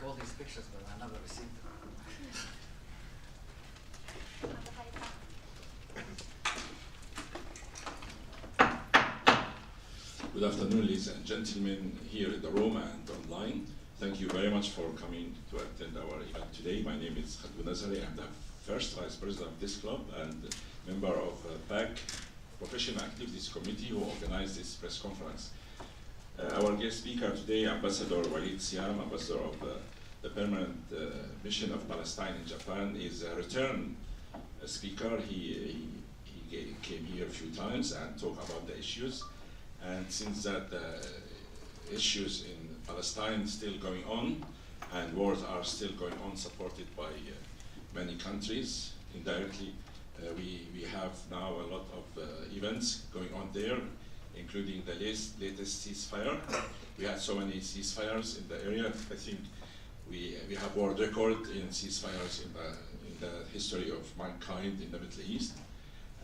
take all these pictures, but I never received them. Good afternoon, ladies and gentlemen, here in the room and online. Thank you very much for coming to attend our event today. My name is Khalid Nazari. I'm the first vice president of this club and member of PAC, Professional Activities Committee, who organized this press conference. Our guest speaker today, Ambassador Waleed Siam, Ambassador of the Permanent Mission of Palestine in Japan, is a return speaker. He came here a few times and talked about the issues. And since that issues in Palestine still going on and wars are still going on, supported by many countries indirectly, we have now a lot of events going on there, including the latest ceasefire. We had so many ceasefires in the area. I think we have world record in ceasefires in the history of mankind in the Middle East.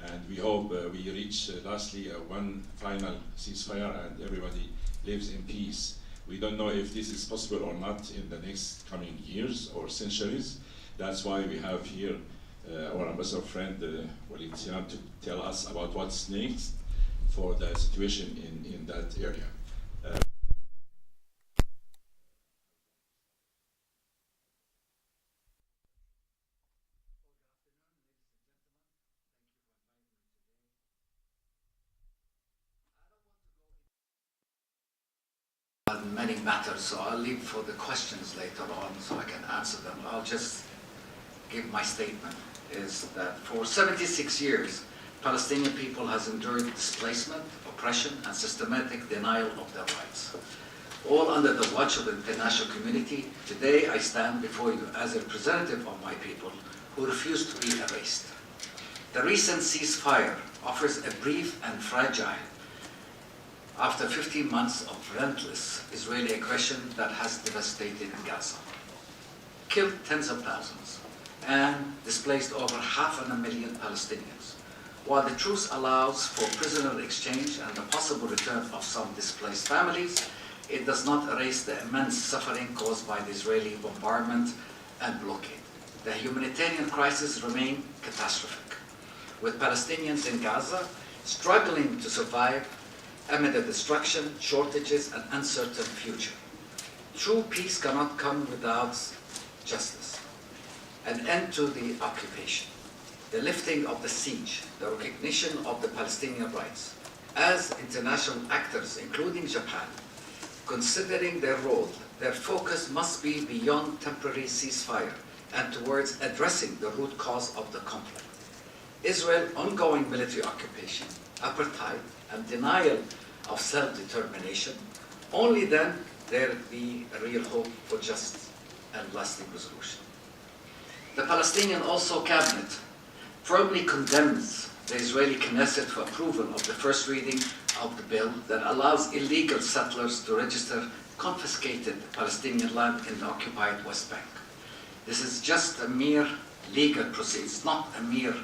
And we hope we reach lastly one final ceasefire and everybody lives in peace. We don't know if this is possible or not in the next coming years or centuries. That's why we have here our ambassador friend Waleed Siam to tell us about what's next for the situation in that area. Many matters, so I'll leave for the questions later on so I can answer them. I'll just give my statement, is that for 76 years, Palestinian people has endured displacement, oppression, and systematic denial of their rights. All under the watch of the international community, today I stand before you as a representative of my people who refuse to be erased. The recent ceasefire offers a brief and fragile after 15 months of relentless Israeli aggression that has devastated Gaza, killed tens of thousands, and displaced over 500,000 Palestinians. While the truce allows for prisoner exchange and the possible return of some displaced families, it does not erase the immense suffering caused by the Israeli bombardment and blockade. The humanitarian crisis remains catastrophic, with Palestinians in Gaza struggling to survive amid the destruction, shortages, and uncertain future. True peace cannot come without justice, an end to the occupation, the lifting of the siege, the recognition of the Palestinian rights. As international actors, including Japan, considering their role, their focus must be beyond temporary ceasefire and towards addressing the root cause of the conflict. Israel's ongoing military occupation, apartheid, and denial of self-determination, only then there be a real hope for just and lasting resolution. The Palestinian cabinet firmly condemns the Israeli Knesset for approval of the first reading of the bill that allows illegal settlers to register confiscated Palestinian land in the occupied West Bank. This is just a mere legal procedure. It's not a mere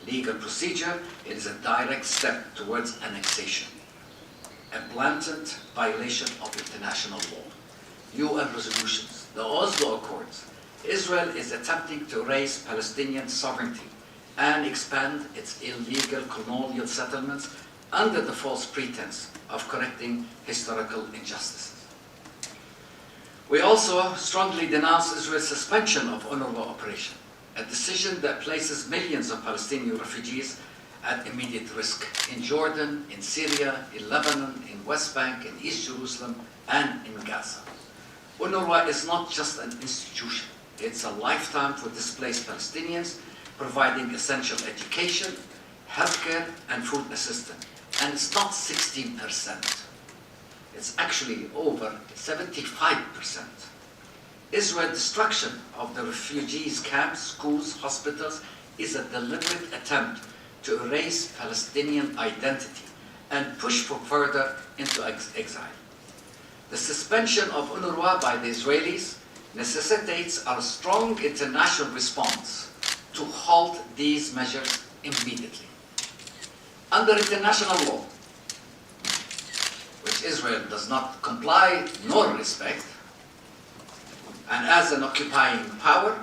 legal procedure, it is a direct step towards annexation, a blatant violation of international law, UN resolutions, the Oslo Accords. Israel is attempting to erase Palestinian sovereignty and expand its illegal colonial settlements under the false pretense of correcting historical injustices. We also strongly denounce Israel's suspension of UNRWA operation, a decision that places millions of Palestinian refugees at immediate risk in Jordan, in Syria, in Lebanon, in West Bank, in East Jerusalem, and in Gaza. UNRWA is not just an institution. It's a lifetime for displaced Palestinians, providing essential education, healthcare, and food assistance. And it's not 16%. It's actually over 75%. Israel's destruction of the refugees' camps, schools, hospitals is a deliberate attempt to erase Palestinian identity and push for further into exile. The suspension of UNRWA by the Israelis necessitates a strong international response to halt these measures immediately. Under international law, which Israel does not comply nor respect, And as an occupying power,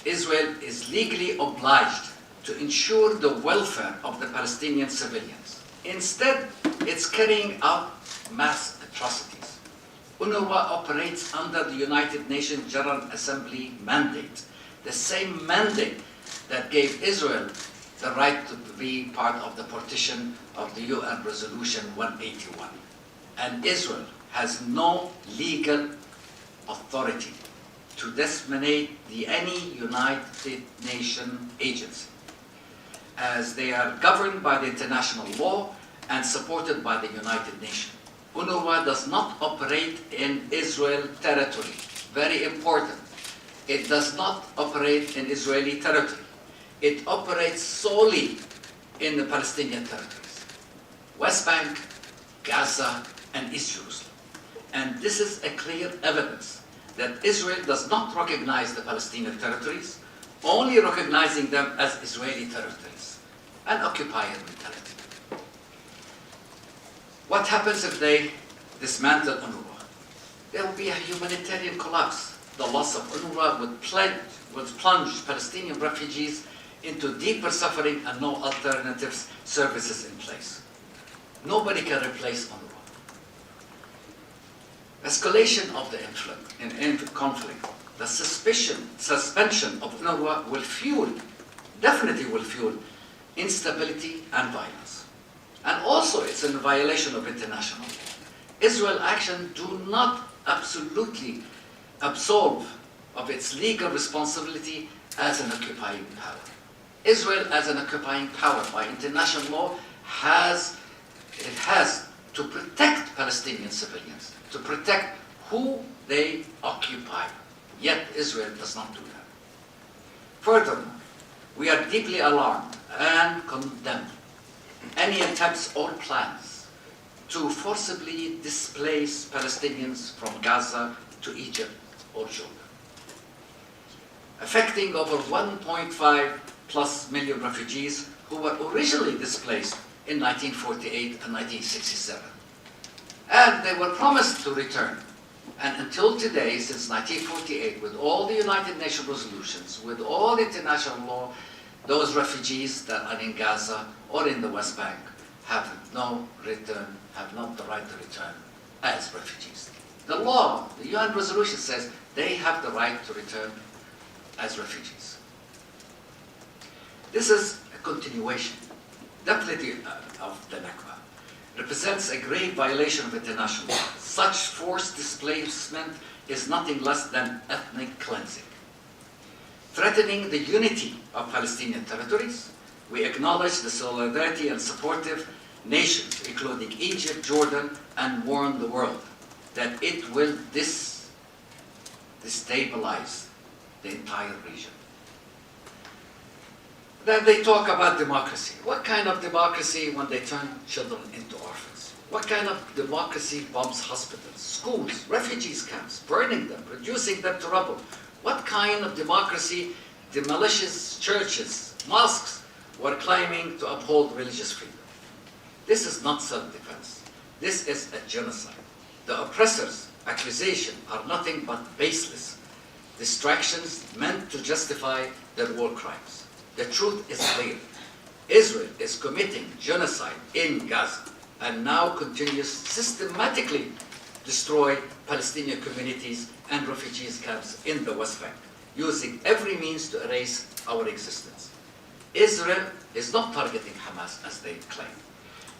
Israel is legally obliged to ensure the welfare of the Palestinian civilians. Instead, it's carrying out mass atrocities. UNRWA operates under the United Nations General Assembly mandate, the same mandate that gave Israel the right to be part of the partition of the UN Resolution 181. And Israel has no legal authority to designate any United Nations agency, as they are governed by the international law and supported by the United Nations. UNRWA does not operate in Israel territory. Very important. It does not operate in Israeli territory. It operates solely in the Palestinian territories, West Bank, Gaza, and East Jerusalem. And this is a clear evidence that Israel does not recognize the Palestinian territories, only recognizing them as Israeli territories, an occupier mentality. What happens if they dismantle UNRWA? There will be a humanitarian collapse. The loss of UNRWA would plunge Palestinian refugees into deeper suffering and no alternative services in place. Nobody can replace UNRWA. Escalation of the conflict, the suspension of UNRWA definitely will fuel instability and violence. And also it's in violation of international law. Israel's actions do not absolutely absolve of its legal responsibility as an occupying power. Israel, as an occupying power by international law, has to protect Palestinian civilians, to protect who they occupy. Yet Israel does not do that. Furthermore, we are deeply alarmed and condemn any attempts or plans to forcibly displace Palestinians from Gaza to Egypt or Jordan, affecting over 1.5+ million refugees who were originally displaced in 1948 and 1967. And they were promised to return. And until today, since 1948, with all the United Nations resolutions, with all international law, those refugees that are in Gaza or in the West Bank have not the right to return as refugees. The law, the UN resolution says they have the right to return as refugees. This is a continuation, definitely of the Nakba. Represents a grave violation of international law. Such forced displacement is nothing less than ethnic cleansing. Threatening the unity of Palestinian territories, we acknowledge the solidarity and supportive nations, including Egypt, Jordan, and warn the world that it will destabilize the entire region. Then they talk about democracy. What kind of democracy when they turn children into orphans? What kind of democracy bombs hospitals, schools, refugees camps, burning them, reducing them to rubble? What kind of democracy demolishes churches, mosques, while claiming to uphold religious freedom? This is not self-defense. This is a genocide. The oppressors' accusations are nothing but baseless distractions meant to justify their war crimes. The truth is clear. Israel is committing genocide in Gaza and now continues systematically destroy Palestinian communities and refugees camps in the West Bank, using every means to erase our existence. Israel is not targeting Hamas as they claim.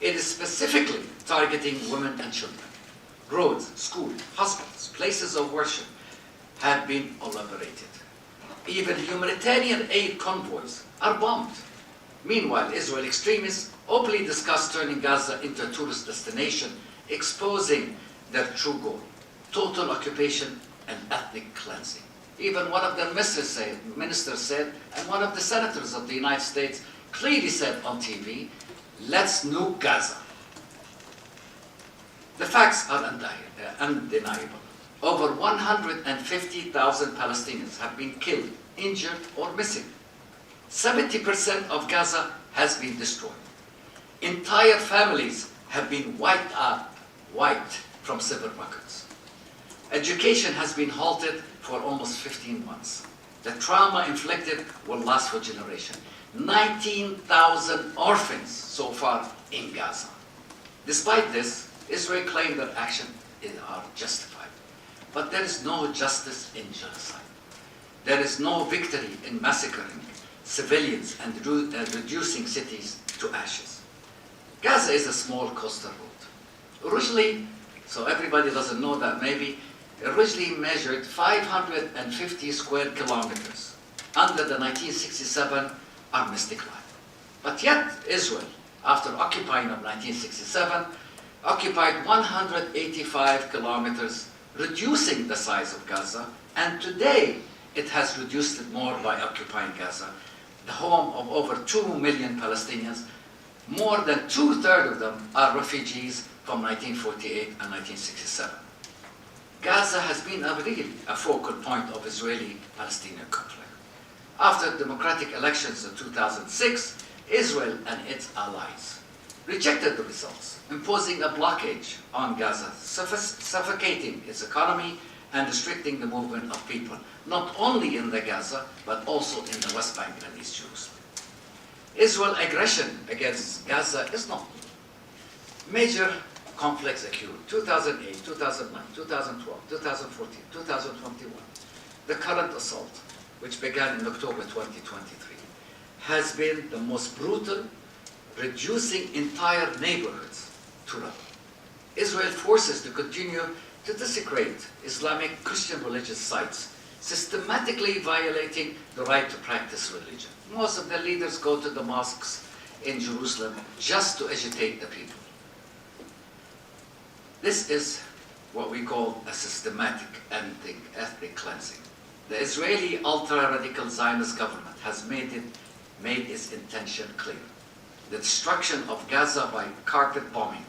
It is specifically targeting women and children. Roads, schools, hospitals, places of worship have been obliterated. Even humanitarian aid convoys are bombed. Meanwhile, Israeli extremists openly discuss turning Gaza into a tourist destination, exposing their true goal: total occupation and ethnic cleansing. Even one of their ministers said, and one of the senators of the United States clearly said on TV, "Let's nuke Gaza." The facts are undeniable. Over 150,000 Palestinians have been killed, injured, or missing. 70% of Gaza has been destroyed. Entire families have been wiped from civil records. Education has been halted for almost 15 months. The trauma inflicted will last for generations. 19,000 orphans so far in Gaza. Despite this, Israel claimed that actions are justified. But there is no justice in genocide. There is no victory in massacring civilians and reducing cities to ashes. Gaza is a small coastal road. Originally, so everybody doesn't know that maybe, originally measured 550 square kilometers under the 1967 armistice line. But yet Israel, after occupying of 1967, occupied 185 kilometers, reducing the size of Gaza, and today it has reduced it more by occupying Gaza, the home of over 2 million Palestinians. More than 2/3 of them are refugees from 1948 and 1967. Gaza has been really a focal point of Israeli-Palestinian conflict. After democratic elections in 2006, Israel and its allies rejected the results, imposing a blockade on Gaza, suffocating its economy and restricting the movement of people, not only in the Gaza, but also in the West Bank and East Jerusalem. Israel's aggression against Gaza is not new. Major conflicts occurred: 2008, 2009, 2012, 2014, 2021. The current assault, which began in October 2023, has been the most brutal, reducing entire neighborhoods to rubble. Israel forces to continue to desecrate Islamic Christian religious sites, systematically violating the right to practice religion. Most of the leaders go to the mosques in Jerusalem just to agitate the people. This is what we call a systematic ethnic cleansing. The Israeli ultra-radical Zionist government has made its intention clear. The destruction of Gaza by carpet bombing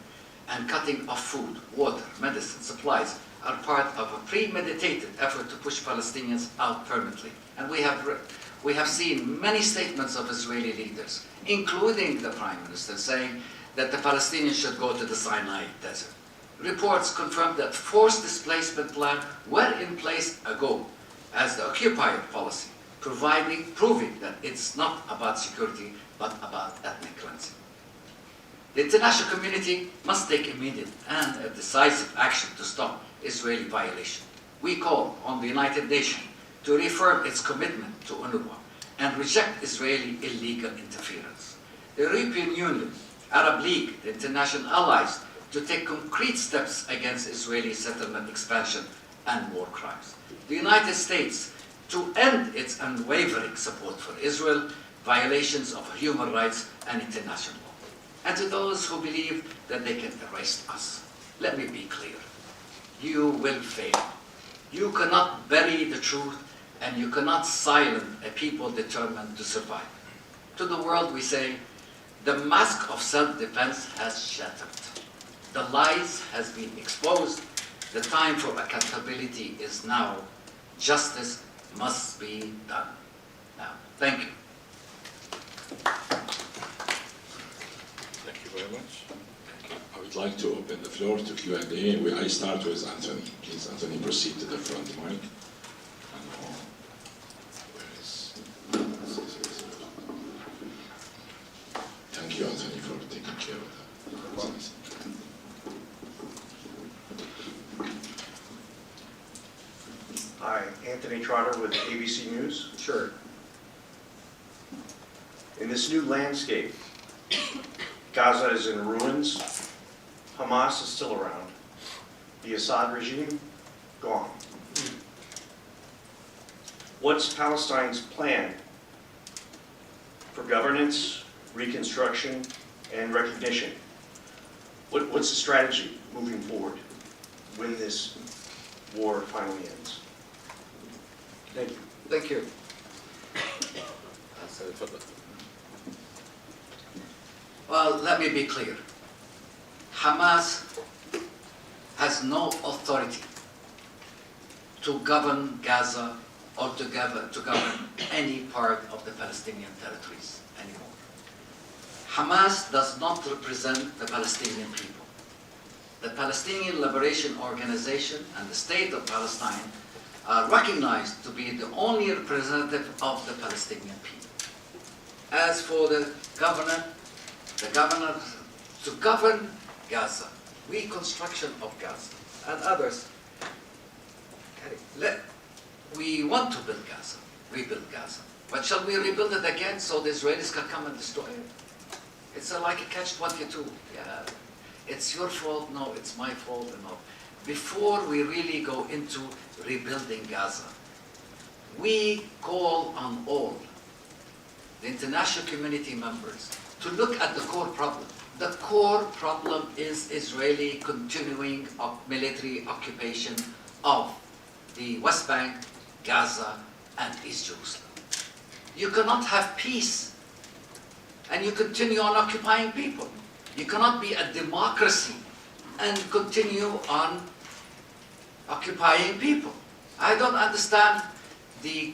and cutting off food, water, medicine, supplies are part of a premeditated effort to push Palestinians out permanently. And we have seen many statements of Israeli leaders, including the Prime Minister, saying that the Palestinians should go to the Sinai Desert. Reports confirm that forced displacement plans were in place ago as the occupier policy, proving that it's not about security, but about ethnic cleansing. The international community must take immediate and decisive action to stop Israeli violation. We call on the United Nations to reaffirm its commitment to UNRWA and reject Israeli illegal interference. The European Union, Arab League, the international allies, to take concrete steps against Israeli settlement expansion and war crimes. The United States to end its unwavering support for Israel, violations of human rights and international law. And to those who believe that they can erase us, let me be clear. You will fail. You cannot bury the truth, and you cannot silence a people determined to survive. To the world we say, the mask of self-defense has shattered. The lies has been exposed. The time for accountability is now. Justice must be done now. Thank you. Thank you very much. I would like to open the floor to Q&A. I start with Anthony. Please, Anthony, proceed to the front mic. Thank you, Anthony, for taking care of that. Hi, Anthony Trotter with ABC News. Sure. In this new landscape, Gaza is in ruins, Hamas is still around, the Assad regime, gone. What's Palestine's plan for governance, reconstruction, and recognition? What's the strategy moving forward when this war finally ends? Thank you. Thank you. Well, let me be clear. Hamas has no authority to govern Gaza or to govern any part of the Palestinian territories anymore. Hamas does not represent the Palestinian people. The Palestinian Liberation Organization and the State of Palestine are recognized to be the only representative of the Palestinian people. As for the governor to govern Gaza, reconstruction of Gaza, and others, we want to build Gaza, rebuild Gaza. But shall we rebuild it again so the Israelis can come and destroy it? It's like a catch-22. Yeah, it's your fault, no, it's my fault, no. Before we really go into rebuilding Gaza, we call on all the international community members to look at the core problem. The core problem is Israeli continuing military occupation of the West Bank, Gaza, and East Jerusalem. You cannot have peace and you continue on occupying people. You cannot be a democracy and continue on occupying people. I don't understand the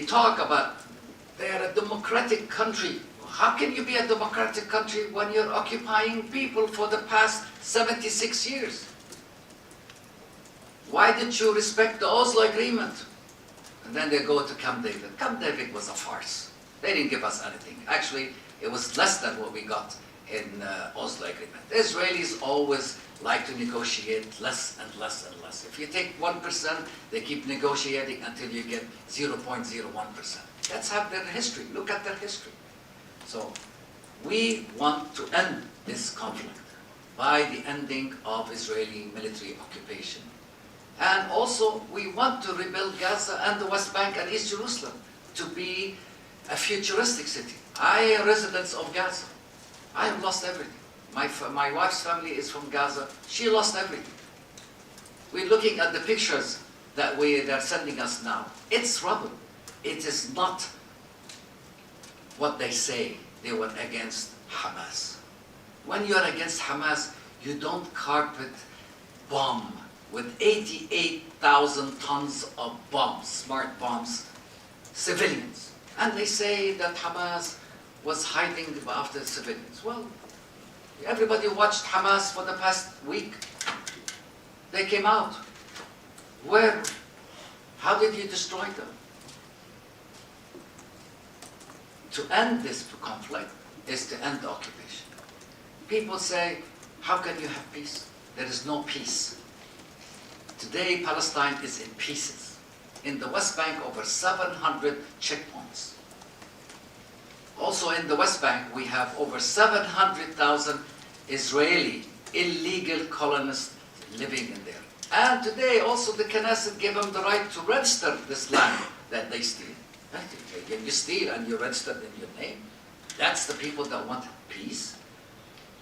talk about they are a democratic country. How can you be a democratic country when you're occupying people for the past 76 years? Why didn't you respect the Oslo Agreement? And then they go to Camp David. Camp David was a farce. They didn't give us anything. Actually, it was less than what we got in Oslo Agreement. The Israelis always like to negotiate less and less and less. If you take 1%, they keep negotiating until you get 0.01%. Let's have their history. Look at their history. So we want to end this conflict by the ending of Israeli military occupation. And also, we want to rebuild Gaza and the West Bank and East Jerusalem to be a futuristic city. I am a resident of Gaza. I have lost everything. My wife's family is from Gaza. She lost everything. We're looking at the pictures that they're sending us now. It's rubble. It is not what they say. They were against Hamas. When you are against Hamas, you don't carpet bomb with 88,000 tons of bombs, smart bombs, civilians. And they say that Hamas was hiding after the civilians. Well, everybody watched Hamas for the past week. They came out. Where? How did you destroy them? To end this conflict is to end the occupation. People say, how can you have peace? There is no peace. Today, Palestine is in pieces. In the West Bank, over 700 checkpoints. Also in the West Bank, we have over 700,000 Israeli illegal colonists living in there. And today, also the Knesset gave them the right to register this land that they steal. You steal and you register in your name. That's the people that want peace.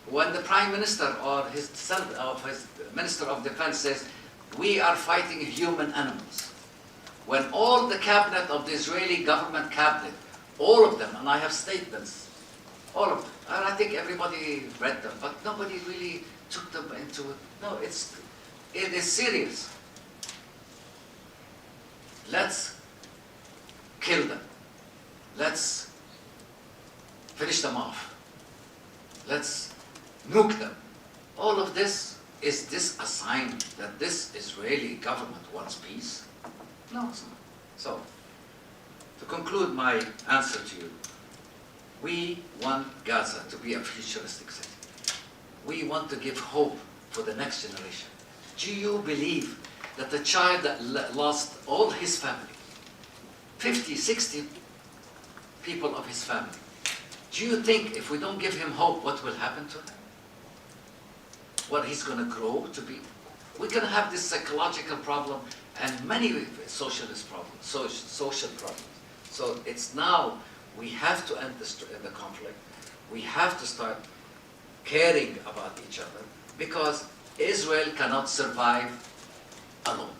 When the Prime Minister or his Minister of Defense says, we are fighting human animals. When all the cabinet of the Israeli government cabinet, all of them, and I have statements, all of them, and I think everybody read them, but nobody really took them into it. No, it is serious. Let's kill them. Let's finish them off. Let's nuke them. All of this, is this a sign that this Israeli government wants peace? No, it's not. So, to conclude my answer to you, we want Gaza to be a futuristic city. We want to give hope for the next generation. Do you believe that the child that lost all his family, 50, 60 people of his family, do you think if we don't give him hope, what will happen to him? What he's going to grow to be? We're going to have this psychological problem and many socialist problems, social problems. So it's now we have to end the conflict. We have to start caring about each other because Israel cannot survive alone.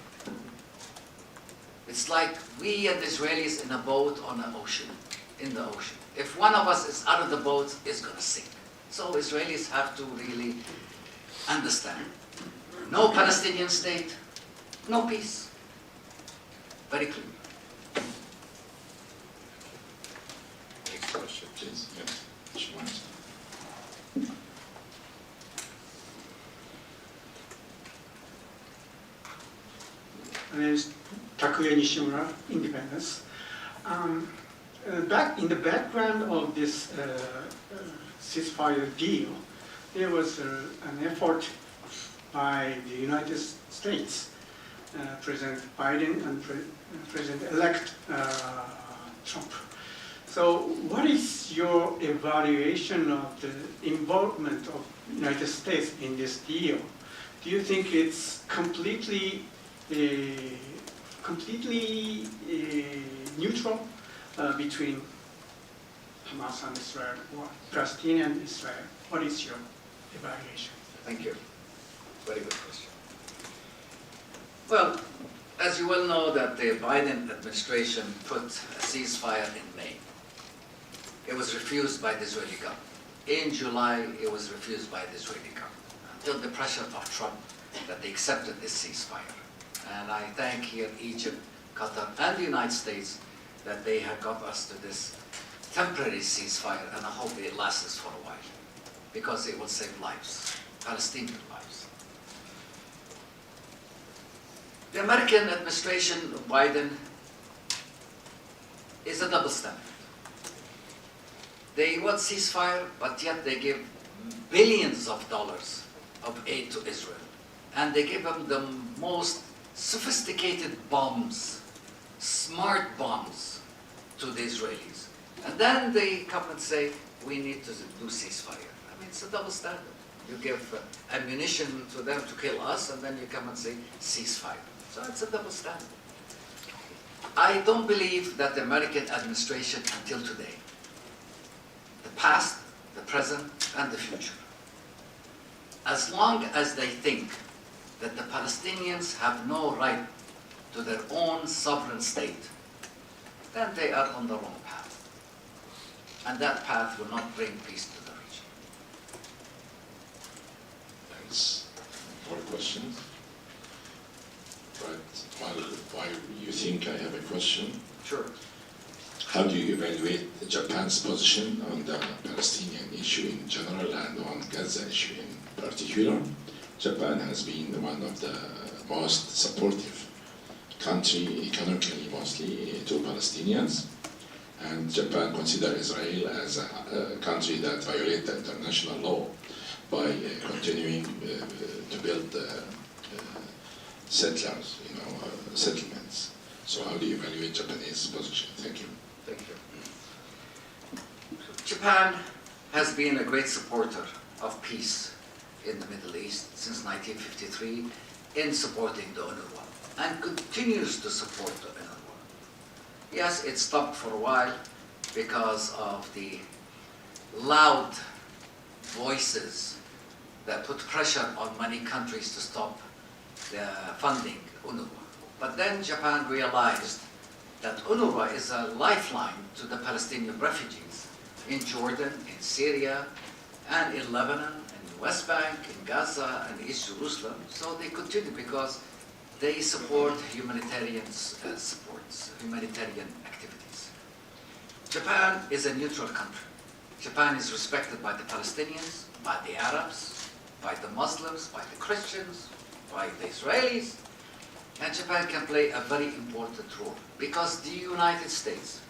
It's like we and the Israelis in a boat on an ocean, in the ocean. If one of us is out of the boat, it's going to sink. So Israelis have to really understand. No Palestinian state, no peace. Very clear. Next question, please. Yes. I mean, Yakuya Nishimura, Independence. Back in the background of this ceasefire deal, there was an effort by the United States, President Biden and President-elect Trump. So what is your evaluation of the involvement of the United States in this deal? Do you think it's completely neutral between Hamas and Israel, or Palestine and Israel? What is your evaluation? Thank you. Very good question. Well, as you well know, that the Biden administration put a ceasefire in May. It was refused by the Israeli government. In July, it was refused by the Israeli government, until the pressure of Trump that they accepted this ceasefire. And I thank here Egypt, Qatar, and the United States that they have got us to this temporary ceasefire, and I hope it lasts for a while, because it will save lives, Palestinian lives. The American administration of Biden is a double standard. They want ceasefire, but yet they give billions of dollars of aid to Israel. And they give them the most sophisticated bombs, smart bombs to the Israelis. And then they come and say, we need to do ceasefire. I mean, it's a double standard. You give ammunition to them to kill us, and then you come and say ceasefire. So it's a double standard. I don't believe that the American administration until today, the past, the present, and the future, as long as they think that the Palestinians have no right to their own sovereign state, then they are on the wrong path. And that path will not bring peace to the region. Thanks. More questions? Right. While you think I have a question, Sure. how do you evaluate Japan's position on the Palestinian issue in general and on Gaza issue in particular? Japan has been one of the most supportive country, economically mostly, to Palestinians. And Japan considers Israel as a country that violates the international law by continuing to build settlers, settlements. So how do you evaluate Japanese position? Thank you. Thank you. Japan has been a great supporter of peace in the Middle East since 1953 in supporting the UNRWA and continues to support the UNRWA. Yes, it stopped for a while because of the loud voices that put pressure on many countries to stop the funding UNRWA. But then Japan realized that UNRWA is a lifeline to the Palestinian refugees in Jordan, in Syria, and in Lebanon, in the West Bank, in Gaza, and East Jerusalem. So they continue because they support humanitarian humanitarian activities. Japan is a neutral country. Japan is respected by the Palestinians, by the Arabs, by the Muslims, by the Christians, by the Israelis, and Japan can play a very important role because the United States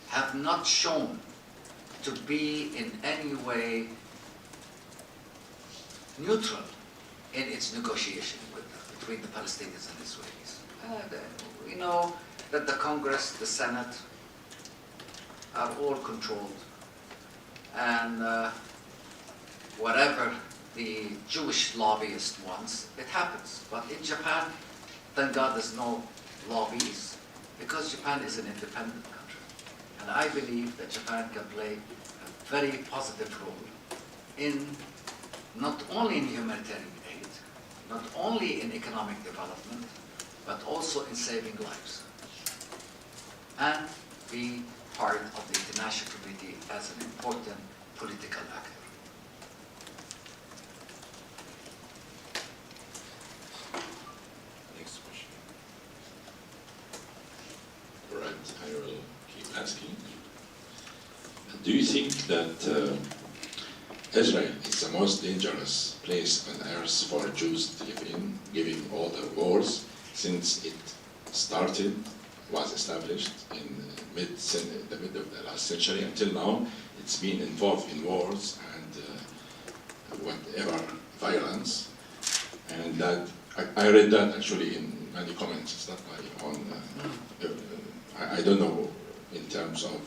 have not shown to be in any way neutral in its negotiation between the Palestinians and Israelis. We know that the Congress, the Senate, are all controlled, and whatever the Jewish lobbyist wants, it happens. But in Japan, thank God there's no lobbies, because Japan is an independent country. And I believe that Japan can play a very positive role in not only in humanitarian aid, not only in economic development, but also in saving lives. And be part of the international community as an important political actor. Next question. All right, I will keep asking. Do you think that Israel is the most dangerous place on earth for Jews to live in, given all the wars, since it was established in the mid of the last century. Until now, it's been involved in wars and whatever violence. And that I read that actually in many comments. It's not my own. I don't know in terms of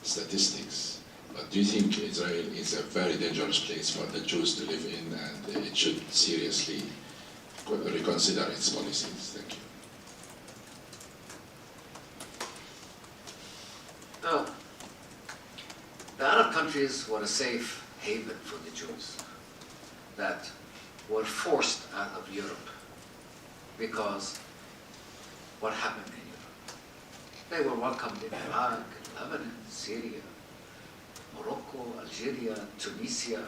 statistics, but do you think Israel is a very dangerous place for the Jews to live in, and it should seriously reconsider its policies? Thank you. Now, the Arab countries were a safe haven for the Jews that were forced out of Europe because what happened in Europe? They were welcomed in Iraq, Lebanon, Syria, Morocco, Algeria, Tunisia,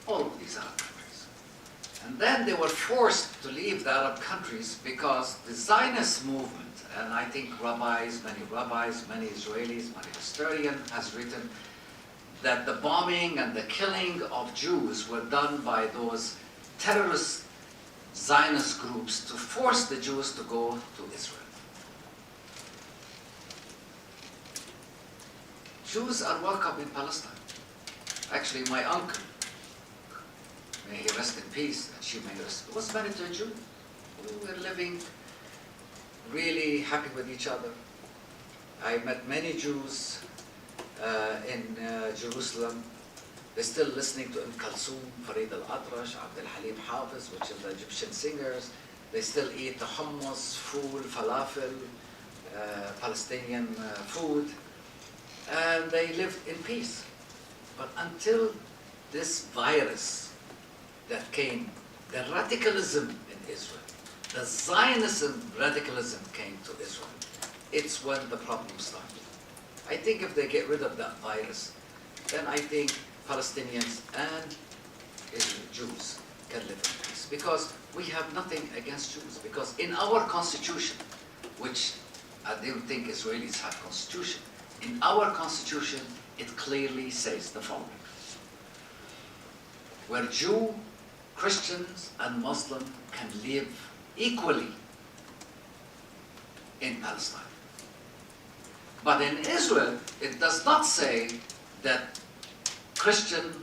all of these Arab countries. And then they were forced to leave the Arab countries because the Zionist movement, and I think many rabbis, many Israelis, many historians has written that the bombing and the killing of Jews were done by those terrorist Zionist groups to force the Jews to go to Israel. Jews are welcome in Palestine. Actually, my uncle, may he rest in peace, and she may rest, was married to a Jew. We were living really happy with each other. I met many Jews in Jerusalem. They're still listening to Kulthum, Farid al-Atrash, Abd al-Halim Hafiz, which are the Egyptian singers. They still eat the hummus, fool, falafel, Palestinian food, and they lived in peace. But until this virus that came, the radicalism in Israel, the Zionism radicalism came to Israel, it's when the problem started. I think if they get rid of that virus, then I think Palestinians and Jews can live in peace. Because we have nothing against Jews. Because in our constitution, which I don't think Israelis have constitution, in our constitution it clearly says the following: where Jew, Christians and Muslim can live equally in Palestine. But in Israel, it does not say that Christians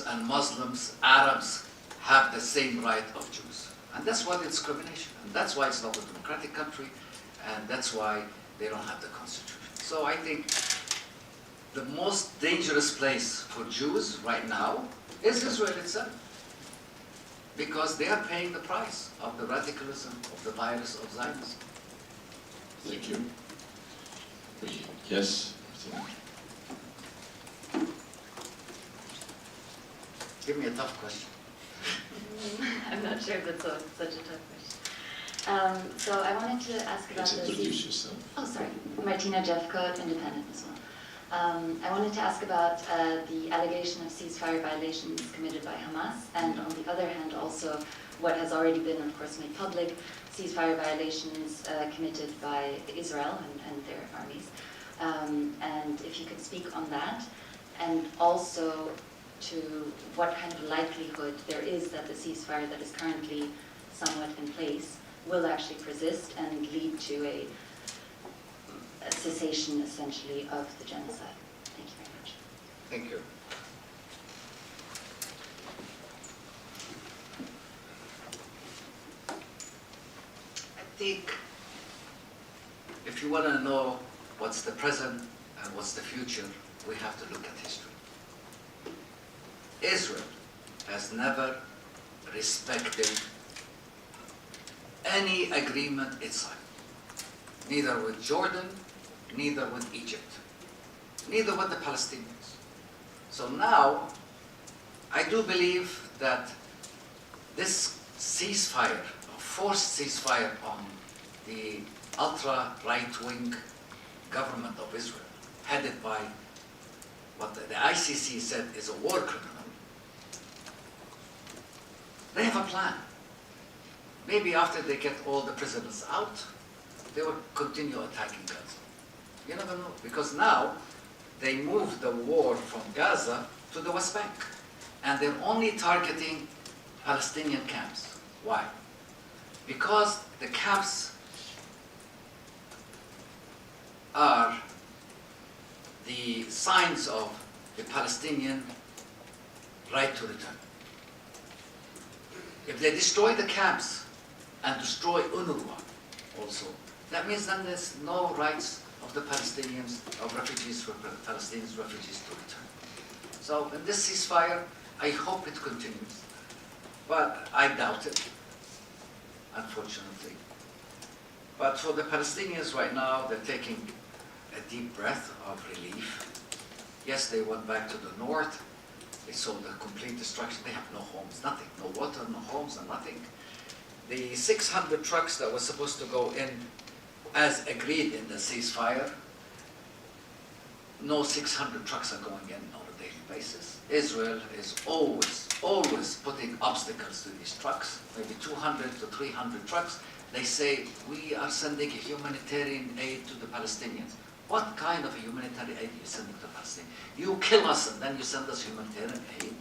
and Muslims, Arabs have the same right of Jews. And that's why it's discrimination. And that's why it's not a democratic country. And that's why they don't have the constitution. So I think the most dangerous place for Jews right now is Israel itself. Because they are paying the price of the radicalism, of the virus of Zionism. Thank you. Yes. Give me a tough question. I'm not sure if that's such a tough question. So I wanted to ask about Please introduce yourself. Oh, sorry. Martina Jeffcoat, Independent as well. I wanted to ask about the allegation of ceasefire violations committed by Hamas, and on the other hand also what has already been, of course, made public, ceasefire violations committed by Israel and their armies. And if you could speak on that, and also to what kind of likelihood there is that the ceasefire that is currently somewhat in place will actually persist and lead to a cessation, essentially, of the genocide. Thank you very much. Thank you. I think if you want to know what's the present and what's the future, we have to look at history. Israel has never respected any agreement it signed, neither with Jordan, neither with Egypt, neither with the Palestinians. So now, I do believe that this ceasefire, forced ceasefire on the ultra-right-wing government of Israel, headed by what the ICC said is a war criminal, they have a plan. Maybe after they get all the prisoners out, they will continue attacking Gaza. You never know, because now they moved the war from Gaza to the West Bank, and they're only targeting Palestinian camps. Why? because the camps are the signs of the Palestinian right to return. If they destroy the camps and destroy UNRWA also, that means then there's no rights of the Palestinians, of refugees, for Palestinian refugees to return. So in this ceasefire, I hope it continues, but I doubt it, unfortunately. But for the Palestinians right now, they're taking a deep breath of relief. Yes, they went back to the north. They saw the complete destruction. They have no homes, nothing, no water, no homes, and nothing. The 600 trucks that were supposed to go in as agreed in the ceasefire, no 600 trucks are going in on a daily basis. Israel is always putting obstacles to these trucks, maybe 200 to 300 trucks. They say, we are sending humanitarian aid to the Palestinians. What kind of humanitarian aid are you sending to the Palestinians? You kill us and then you send us humanitarian aid?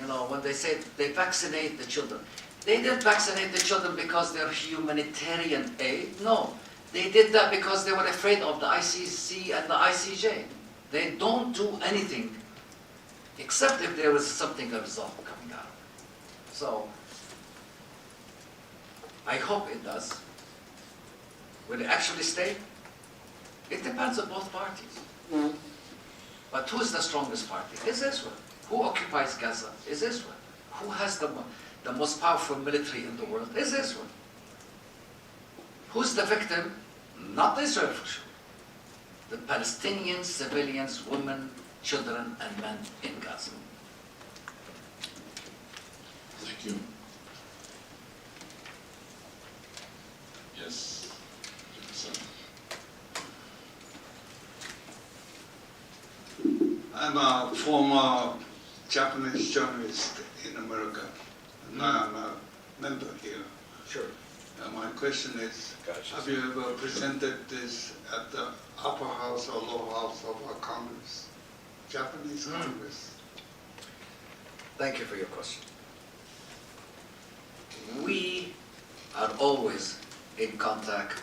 You know, when they say they vaccinate the children, they didn't vaccinate the children because they're humanitarian aid. No, they did that because they were afraid of the ICC and the ICJ. They don't do anything except if there was something, a result coming out. So, I hope it does. Will it actually stay? It depends on both parties. But who's the strongest party? Is Israel. Who occupies Gaza? Is Israel. Who has the most powerful military in the world? Is Israel. Who's the victim? Not Israel for sure. The Palestinian civilians, women, children, and men in Gaza. Thank you. Yes. I'm a former Japanese journalist in America, and I'm a member here. Sure. My question is, have you ever presented this at the upper house or lower house of our Congress, Japanese Congress? Thank you for your question. We are always in contact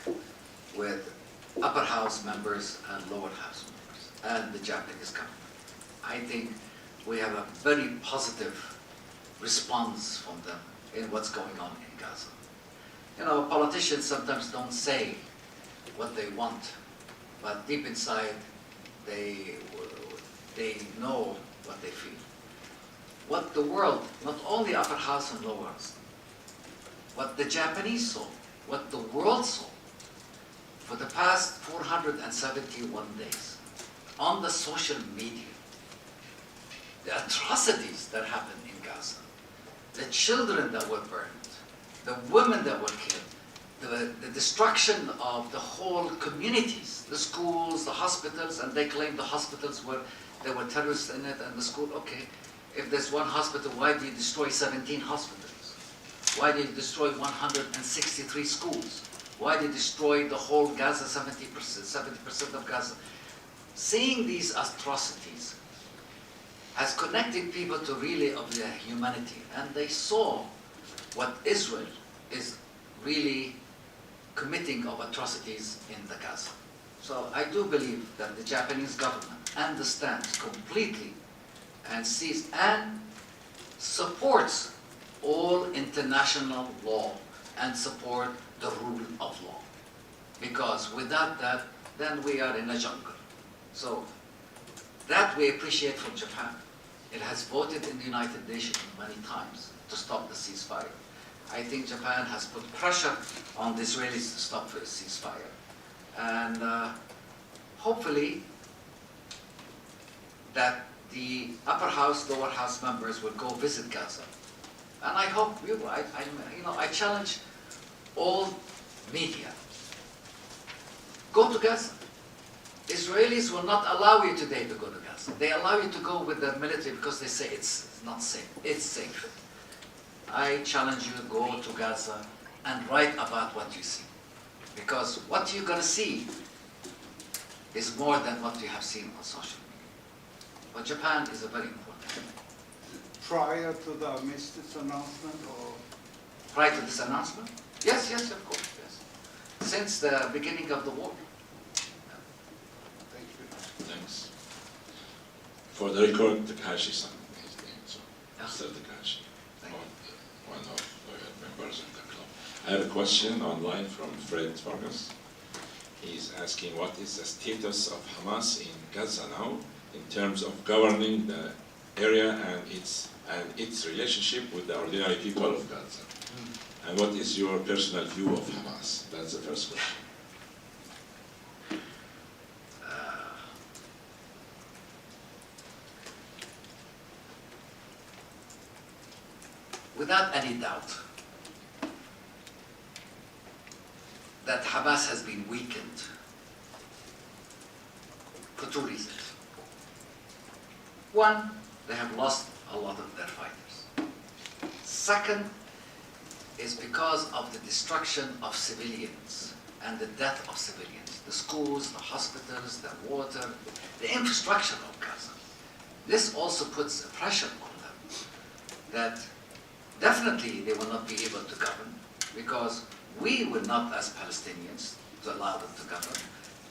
with upper house members and lower house members and the Japanese government. I think we have a very positive response from them in what's going on in Gaza. You know, politicians sometimes don't say what they want, but deep inside they know what they feel. What the world, not only upper house and lower house, what the Japanese saw, what the world saw for the past 471 days on the social media, the atrocities that happened in Gaza, the children that were burned, the women that were killed, the destruction of the whole communities, the schools, the hospitals, and they claim the hospitals there were terrorists in it, and the school, okay, if there's one hospital, why do you destroy 17 hospitals? Why did you destroy 163 schools? Why did you destroy the whole Gaza, 70% of Gaza? Seeing these atrocities has connected people to really of their humanity, and they saw what Israel is really committing of atrocities in the Gaza. So I do believe that the Japanese government understands completely and sees and supports all international law and support the rule of law. Because without that, then we are in a jungle. So that we appreciate from Japan. It has voted in the United Nations many times to stop the ceasefire. I think Japan has put pressure on the Israelis to stop the ceasefire. And hopefully that the upper house, lower house members will go visit Gaza. And I hope I challenge all media. Go to Gaza. Israelis will not allow you today to go to Gaza. They allow you to go with the military because they say it's not safe. It's safe. I challenge you to go to Gaza and write about what you see. Because what you're going to see is more than what you have seen on social media. But Japan is a very important thing. Prior to the armistice announcement, or Prior to this announcement, Yes, yes, of course, yes. Since the beginning of the war. Thank you. Thanks. For the record, Takahashi signed his name, so Yeah. Mr. Takahashi, Thank you. one of the members of the club. I have a question online from Fred Vargas. He's asking what is the status of Hamas in Gaza now in terms of governing the area and its relationship with the ordinary people of Gaza. And what is your personal view of Hamas? That's the first question. Without any doubt that Hamas has been weakened for two reasons. One, they have lost a lot of their fighters. Second is because of the destruction of civilians and the death of civilians, the schools, the hospitals, the water, the infrastructure of Gaza. This also puts a pressure on them that definitely they will not be able to govern because we will not, as Palestinians, to allow them to govern.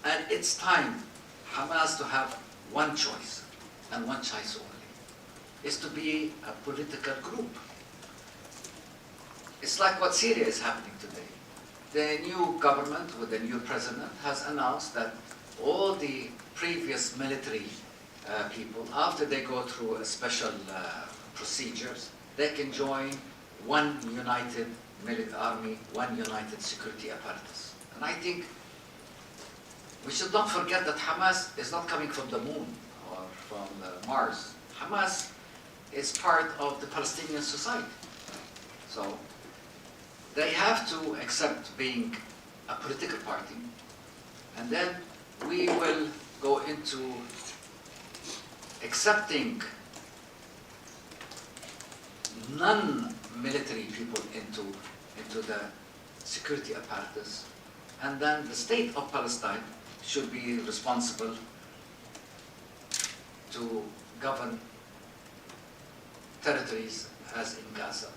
And it's time Hamas to have one choice, and one choice only, is to be a political group. It's like what Syria is happening today. The new government with the new president has announced that all the previous military people, after they go through a special procedures, they can join one united military army, one united security apparatus. And I think we should not forget that Hamas is not coming from the moon or from Mars. Hamas is part of the Palestinian society. So they have to accept being a political party, and then we will go into accepting non-military people into the security apparatus, and then the state of Palestine should be responsible to govern territories as in Gaza,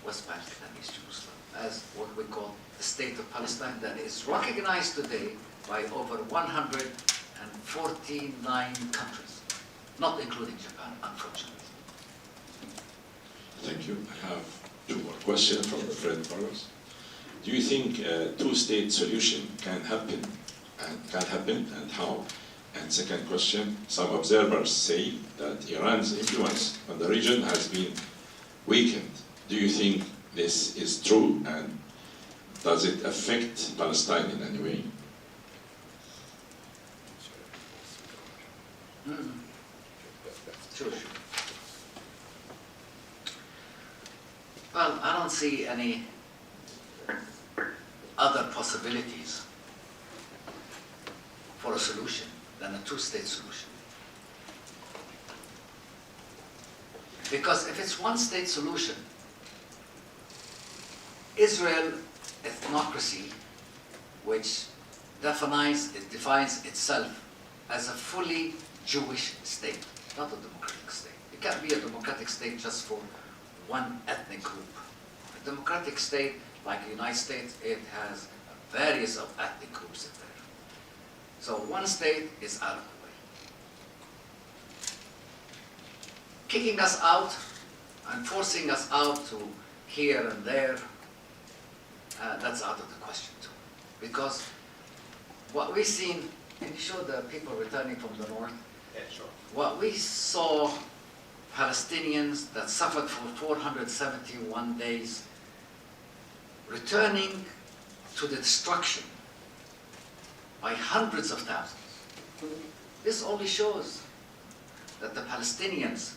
West Bank and East Jerusalem, as what we call the state of Palestine that is recognized today by over 149 countries, not including Japan, unfortunately. Thank you. I have two more questions from Fred Vargas. Do you think a two-state solution can happen, and how? And second question, some observers say that Iran's influence on the region has been weakened. Do you think this is true, and does it affect Palestine in any way? Sure. Well, I don't see any other possibilities for a solution than a two-state solution. Because if it's one-state solution, Israel ethnocracy, which defines itself as a fully Jewish state, not a democratic state. It can't be a democratic state just for one ethnic group. A democratic state, like the United States, it has various of ethnic groups in there. So one state is out of the way. Kicking us out and forcing us out to here and there, that's out of the question too. Because what we've seen, can you show the people returning from the north? Yeah, sure. What we saw, Palestinians that suffered for 471 days, returning to the destruction by hundreds of thousands. This only shows that the Palestinians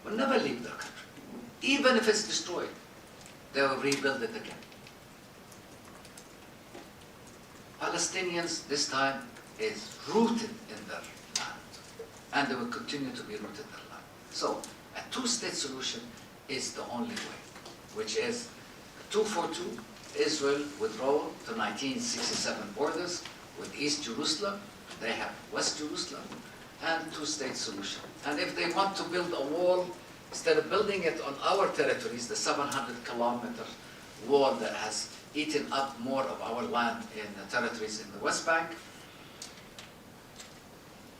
will never leave their country. Even if it's destroyed, they will rebuild it again. Palestinians this time is rooted in their land, and they will continue to be rooted in their land. So a two-state solution is the only way, which is 242, Israel withdrawal to 1967 borders with East Jerusalem, they have West Jerusalem, and two-state solution. And if they want to build a wall, instead of building it on our territories, the 700-kilometer wall that has eating up more of our land in the territories in the West Bank,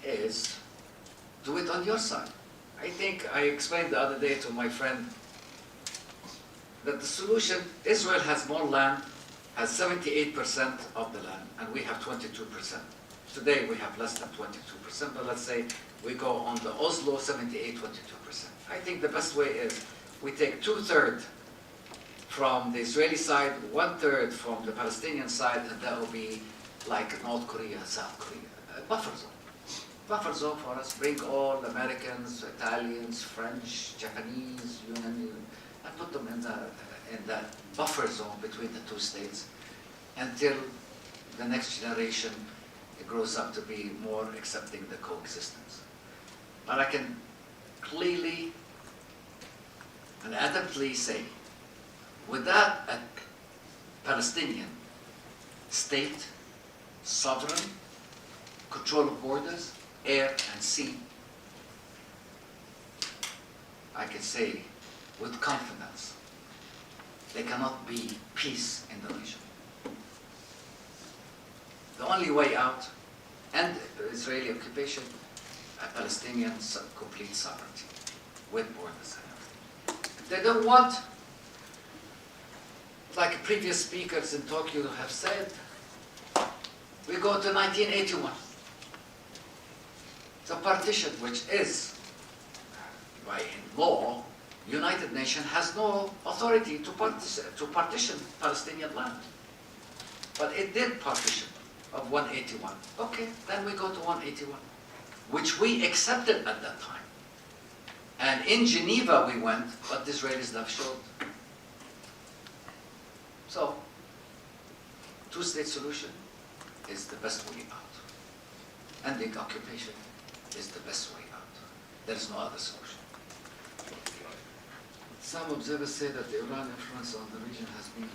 is do it on your side. I think I explained the other day to my friend that the solution, Israel has more land, has 78% of the land, and we have 22%. Today we have less than 22%, but let's say we go on the Oslo 78, 22%. I think the best way is we take 2/3 from the Israeli side, 1/3 from the Palestinian side, and that will be like North Korea, South Korea, a buffer zone. Buffer zone for us, bring all Americans, Italians, French, Japanese, and put them in that buffer zone between the two states until the next generation grows up to be more accepting the coexistence. But I can clearly and adamantly say, without a Palestinian state, sovereign, control of borders, air and sea, I can say with confidence, there cannot be peace in the region. The only way out, and the Israeli occupation, a Palestinian complete sovereignty with borders and everything. They don't want, like previous speakers in Tokyo have said, we go to 1981. The partition, which is, by law, United Nations has no authority to partition Palestinian land. But it did partition of 181. Okay, then we go to 181, which we accepted at that time. And in Geneva we went, but the Israelis never showed. So, two-state solution is the best way out. Ending occupation is the best way out. There is no other solution. Some observers say that the Iran influence on the region has been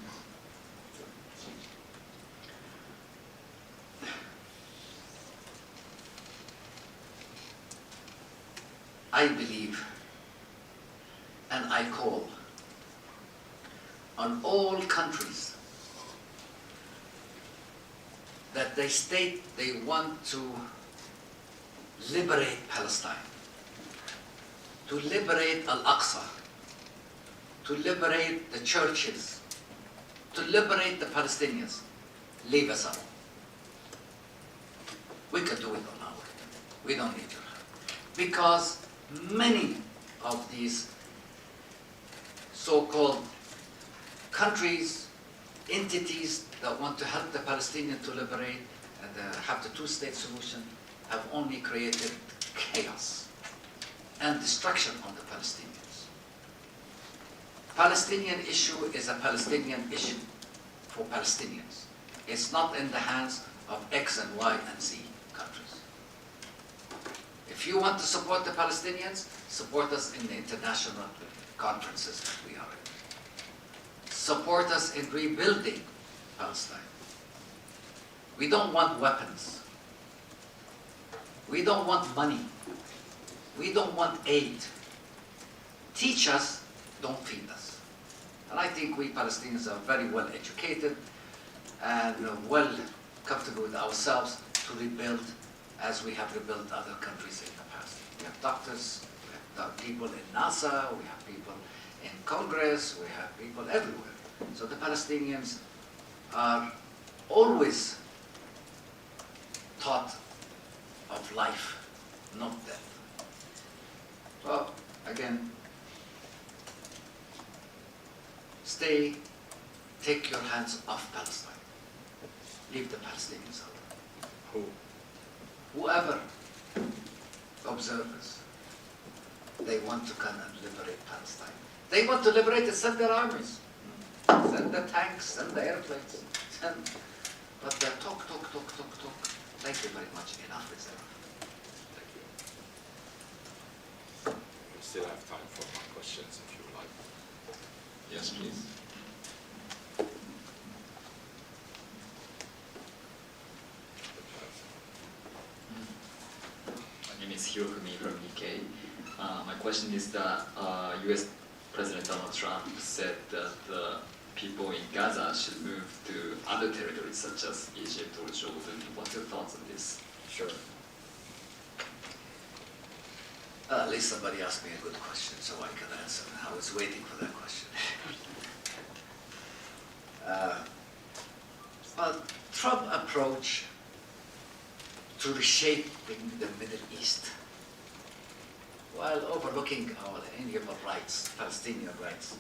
I believe and I call on all countries that they state they want to liberate Palestine, to liberate Al-Aqsa, to liberate the churches, to liberate the Palestinians. Leave us alone. We can do it on our own. We don't need your help. Because many of these so-called countries, entities that want to help the Palestinians to liberate and have the two-state solution have only created chaos and destruction on the Palestinians. Palestinian issue is a Palestinian issue for Palestinians. It's not in the hands of X and Y and Z countries. If you want to support the Palestinians, support us in the international conferences that we are in. Support us in rebuilding Palestine. We don't want weapons. We don't want money. We don't want aid. Teach us, don't feed us. And I think we Palestinians are very well educated and well comfortable with ourselves to rebuild as we have rebuilt other countries in the past. We have doctors, we have people in NASA, we have people in Congress, we have people everywhere. So the Palestinians are always taught of life, not death. Well, again, take your hands off Palestine. Leave the Palestinians alone. Whoever observers, they want to come and liberate Palestine. They want to liberate it, send their armies, send the tanks, send the airplanes. But they talk. Thank you very much. Enough is enough. Thank you. We still have time for more questions if you would like. Yes, please. My name is Hirofumi from UK. My question is that U.S. President Donald Trump said that people in Gaza should move to other territories such as Egypt or Jordan. What's your thoughts on this? Sure. At least somebody asked me a good question, so I can answer. I was waiting for that question. But Trump's approach to reshaping the Middle East, while overlooking our inalienable rights, Palestinian rights,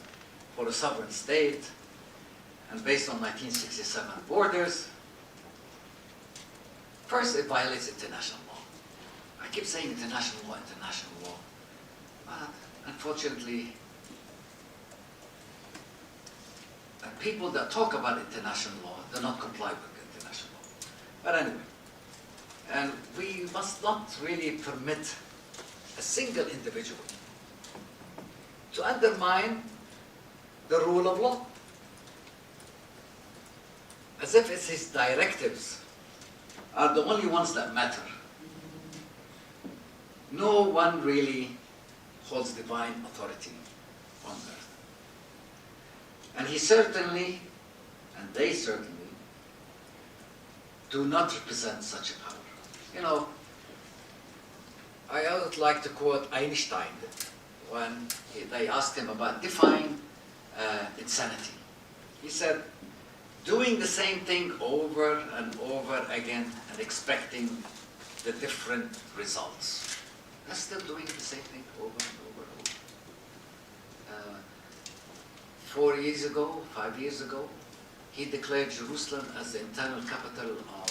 for a sovereign state, and based on 1967 borders, first it violates international law. I keep saying international law, but unfortunately, people that talk about international law do not comply with international law. But anyway, and we must not really permit a single individual to undermine the rule of law, as if it's his directives are the only ones that matter. No one really holds divine authority on earth. And he certainly, and they certainly, do not represent such a power. You know, I would like to quote Einstein when they asked him about define insanity. He said, doing the same thing over and over again and expecting the different results. They're still doing the same thing over and over and over. 4 years ago, 5 years ago, he declared Jerusalem as the internal capital of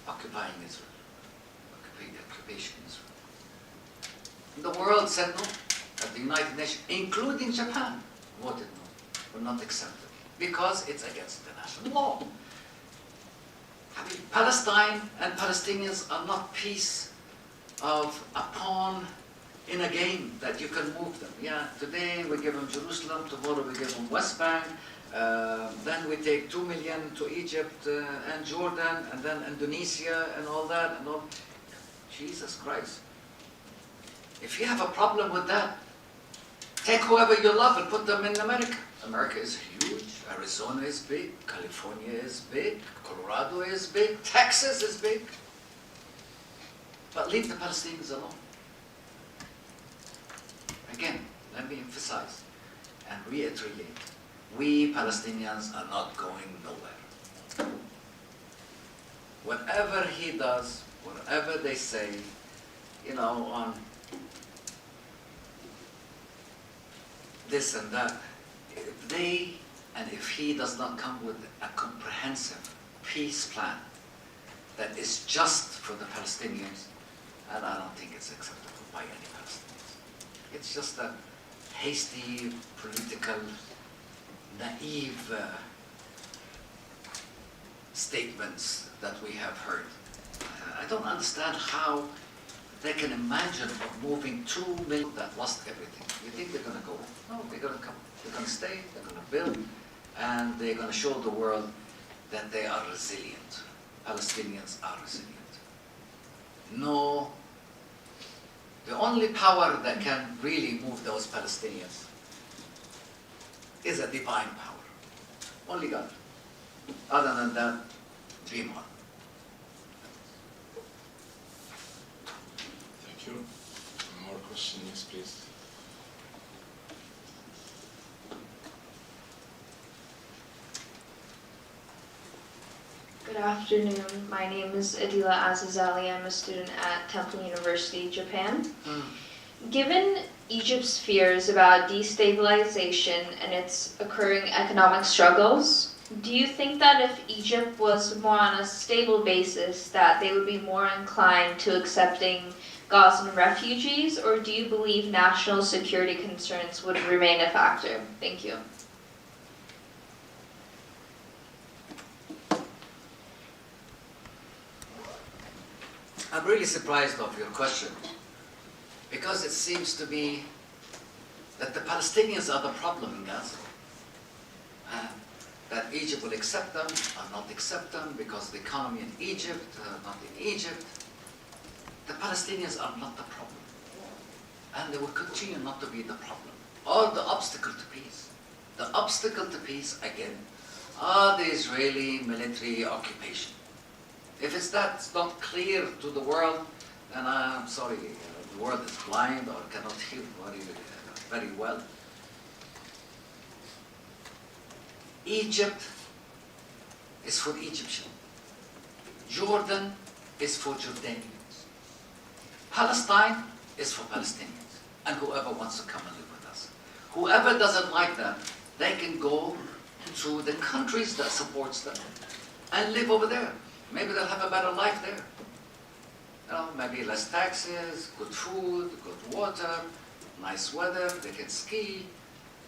occupying Israel, occupation Israel. And the world said no, and the United Nations, including Japan, voted no, will not accept it, because it's against international law. I mean, Palestine and Palestinians are not piece of a pawn in a game that you can move them. Yeah, today we give them Jerusalem, tomorrow we give them West Bank, then we take 2 million to Egypt and Jordan, and then Indonesia and all that, and all. Jesus Christ. If you have a problem with that, take whoever you love and put them in America. America is huge, Arizona is big, California is big, Colorado is big, Texas is big. But leave the Palestinians alone. Again, let me emphasize and reiterate, we Palestinians are not going nowhere. Whatever he does, whatever they say, you know, on this and that, if they and if he does not come with a comprehensive peace plan that is just for the Palestinians, and I don't think it's acceptable by any Palestinians. It's just a hasty, political, naive statements that we have heard. I don't understand how they can imagine of moving 2 million that lost everything. You think they're going to go? No, they're going to come. They're going to stay, they're going to build, and they're going to show the world that they are resilient. Palestinians are resilient. No, the only power that can really move those Palestinians is a divine power. Only God. Other than that, dream on. Thank you. More questions, please. Good afternoon. My name is Adila Azizali. I'm a student at Temple University, Japan. Given Egypt's fears about destabilization and its occurring economic struggles, do you think that if Egypt was more on a stable basis, that they would be more inclined to accepting Gazan refugees, or do you believe national security concerns would remain a factor? Thank you. I'm really surprised of your question, because it seems to be that the Palestinians are the problem in Gaza. That Egypt will accept them or not accept them because the economy in Egypt, not in Egypt. The Palestinians are not the problem. And they will continue not to be the problem or the obstacle to peace. The obstacle to peace, again, are the Israeli military occupation. If that's not clear to the world, then I'm sorry, the world is blind or cannot hear very well. Egypt is for Egyptians. Jordan is for Jordanians. Palestine is for Palestinians, and whoever wants to come and live with us. Whoever doesn't like that, they can go to the countries that supports them and live over there. Maybe they'll have a better life there. You know, maybe less taxes, good food, good water, nice weather, they can ski,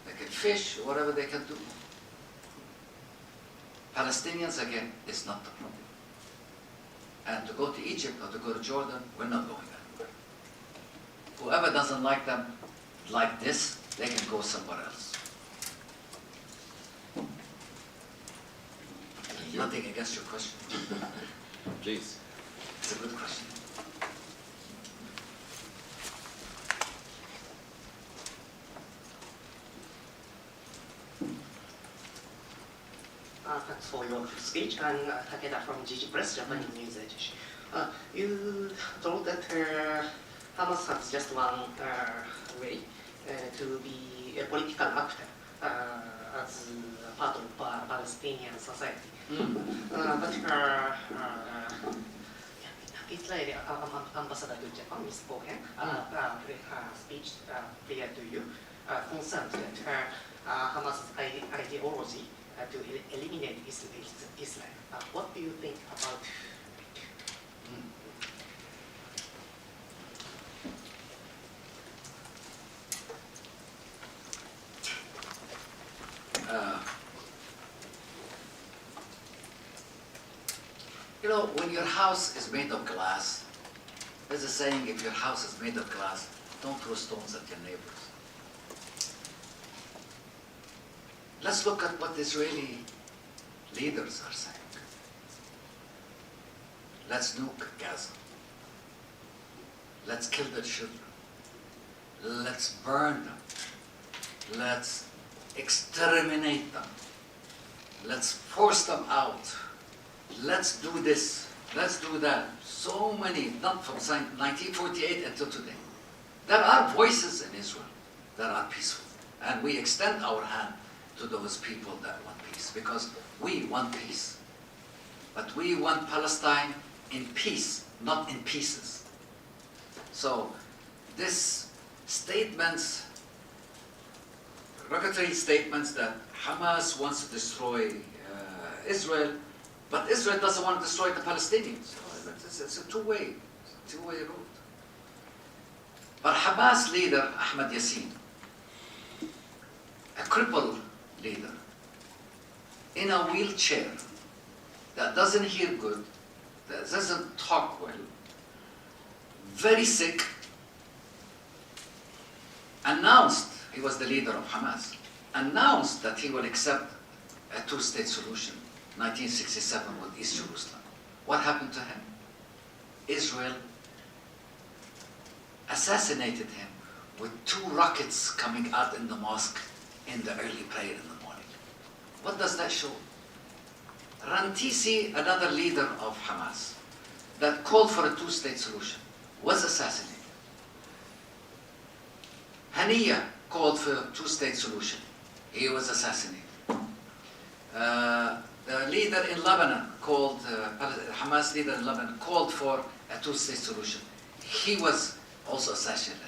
they can fish, whatever they can do. Palestinians, again, is not the problem. And to go to Egypt or to go to Jordan, we're not going anywhere. Whoever doesn't like them like this, they can go somewhere else. Thank you. Nothing against your question. Please. It's a good question. Thanks for your speech. I'm Takeda from GG Press, Japanese news agency. You told that Hamas has just one way to be a political actor as part of Palestinian society. But Israeli Ambassador to Japan is spoken speech prior to you concerned that Hamas's ideology to eliminate Israel. What do you think about you know, when your house is made of glass, there's a saying, if your house is made of glass, don't throw stones at your neighbors. Let's look at what Israeli leaders are saying. Let's nuke Gaza. Let's kill the children. Let's burn them. Let's exterminate them. Let's force them out. Let's do this. Let's do that. So many, not from 1948 until today. There are voices in Israel that are peaceful. And we extend our hand to those people that want peace, because we want peace. But we want Palestine in peace, not in pieces. So this statements, derogatory statements that Hamas wants to destroy Israel, but Israel doesn't want to destroy the Palestinians. It's a two-way road. But Hamas leader Ahmed Yassin, a crippled leader, in a wheelchair, that doesn't hear good, that doesn't talk well, very sick, announced, he was the leader of Hamas, announced that he will accept a two-state solution, 1967 with East Jerusalem. What happened to him? Israel assassinated him with 2 rockets coming out in the mosque in the early prayer in the morning. What does that show? Rantisi, another leader of Hamas, that called for a two-state solution, was assassinated. Haniya called for a two-state solution. He was assassinated. The leader in Lebanon called, Hamas leader in Lebanon called for a two-state solution. He was also assassinated.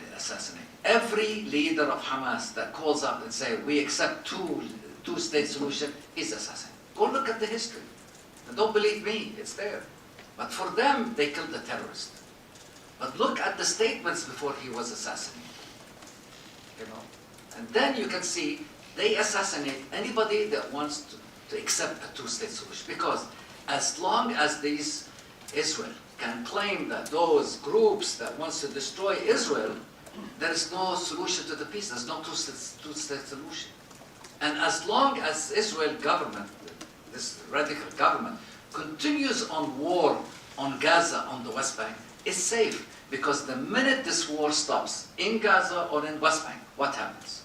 Every leader of Hamas that calls up and says, we accept two-state solution, is assassinated. Go look at the history. And don't believe me, it's there. But for them, they killed the terrorist. But look at the statements before he was assassinated. You know, and then you can see they assassinate anybody that wants to accept a two-state solution. Because as long as these Israel can claim that those groups that wants to destroy Israel, there is no solution to the peace. There's no two-state solution. And as long as Israel government, this radical government, continues on war on Gaza, on the West Bank, it's safe. Because the minute this war stops in Gaza or in West Bank, what happens?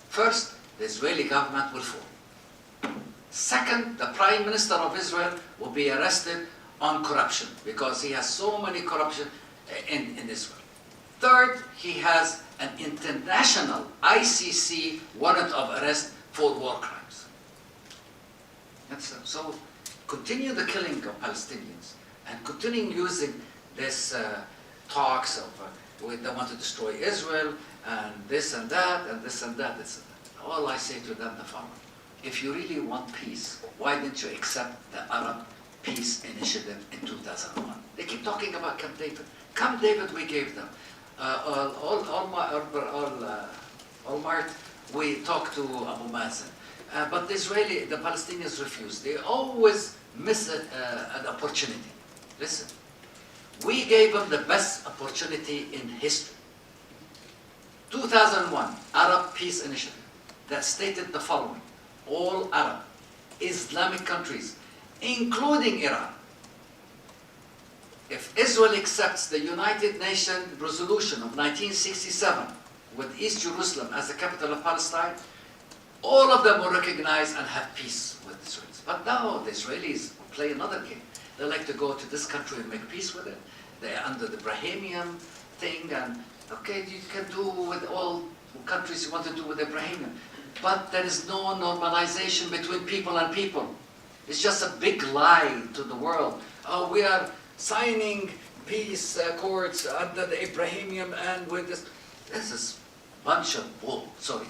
First, the Israeli government will fall. Second, the Prime Minister of Israel will be arrested on corruption because he has so many corruption in Israel. Third, he has an international ICC warrant of arrest for war crimes. So continue the killing of Palestinians and continue using this talks of they want to destroy Israel and this and that and this and that. All I say to them the following: if you really want peace, why didn't you accept the Arab Peace Initiative in 2001? They keep talking about Camp David. Camp David we gave them. All-Mart, we talked to Abu Mazen. But the Palestinians refused. They always miss an opportunity. Listen, we gave them the best opportunity in history. 2001, Arab Peace Initiative, that stated the following: all Arab Islamic countries, including Iran, if Israel accepts the United Nations resolution of 1967 with East Jerusalem as the capital of Palestine, all of them will recognize and have peace with the Israelis. But now the Israelis play another game. They like to go to this country and make peace with it. They're under the Abrahamian thing, and okay, you can do with all countries you want to do with Abrahamian. But there is no normalization between people and people. It's just a big lie to the world. Oh, we are signing peace accords under the Abrahamian and with this. This is a bunch of bull, sorry.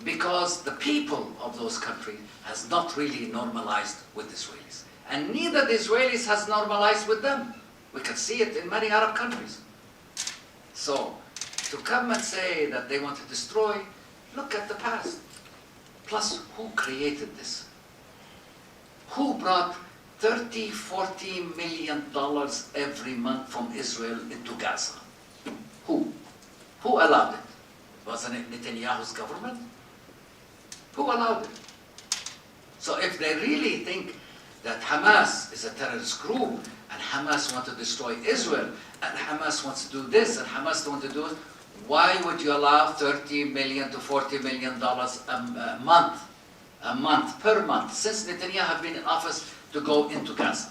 Because the people of those countries has not really normalized with Israelis. And neither the Israelis has normalized with them. We can see it in many Arab countries. So, to come and say that they want to destroy, look at the past. Plus, who created this? Who brought $30–40 million every month from Israel into Gaza? Who? Who allowed it? Wasn't it Netanyahu's government? Who allowed it? So if they really think that Hamas is a terrorist group, and Hamas wants to destroy Israel, and Hamas wants to do this, and Hamas wants to do it, why would you allow $30 million to $40 million a month, per month, since Netanyahu have been in office, to go into Gaza?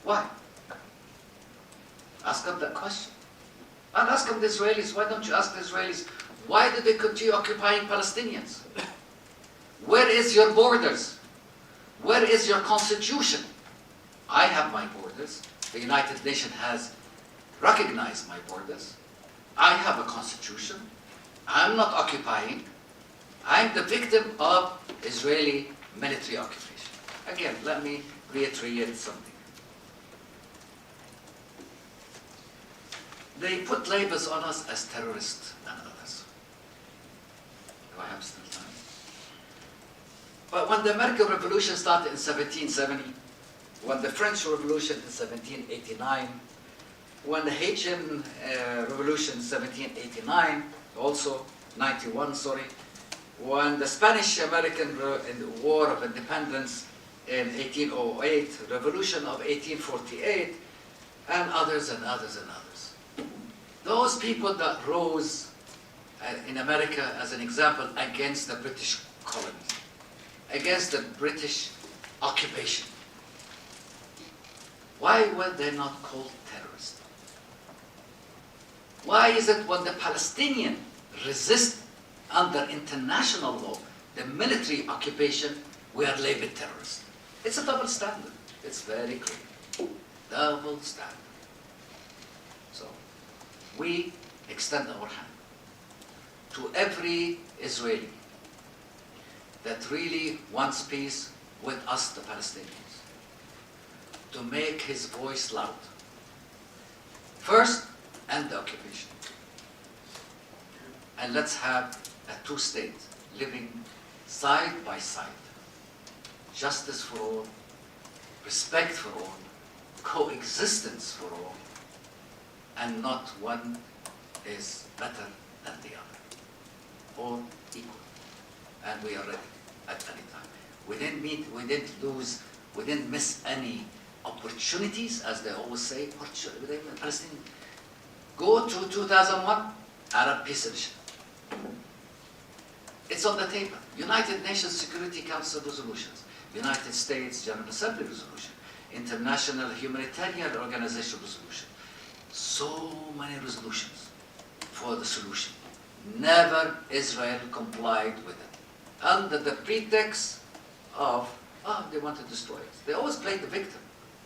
Why? Ask them that question. And ask them the Israelis. Why don't you ask the Israelis, why do they continue occupying Palestinians? Where is your borders? Where is your constitution? I have my borders. The United Nations has recognized my borders. I have a constitution. I'm not occupying. I'm the victim of Israeli military occupation. Again, let me reiterate something. They put labels on us as terrorists and others. Do I have still time? But when the American Revolution started in 1770, when the French Revolution in 1789, when the Haitian Revolution in 1789, also 91, sorry, when the Spanish-American War of Independence in 1808, Revolution of 1848, and others and others and others. Those people that rose in America, as an example, against the British colonies, against the British occupation. Why were they not called terrorists? Why is it when the Palestinians resist under international law, the military occupation, we are labeled terrorists? It's a double standard. It's very clear. Double standard. So, we extend our hand to every Israeli that really wants peace with us, the Palestinians, to make his voice loud. First, end the occupation. And let's have a two-state living side by side. Justice for all, respect for all, coexistence for all, and not one is better than the other. All equal. And we are ready at any time. We didn't miss any opportunities, as they always say, Palestinian. Go to 2001, Arab Peace Initiative. It's on the table. United Nations Security Council resolutions, United States General Assembly resolution, International Humanitarian Organization resolution. So many resolutions for the solution. Never Israel complied with it. Under the pretext of, they want to destroy us. They always played the victim.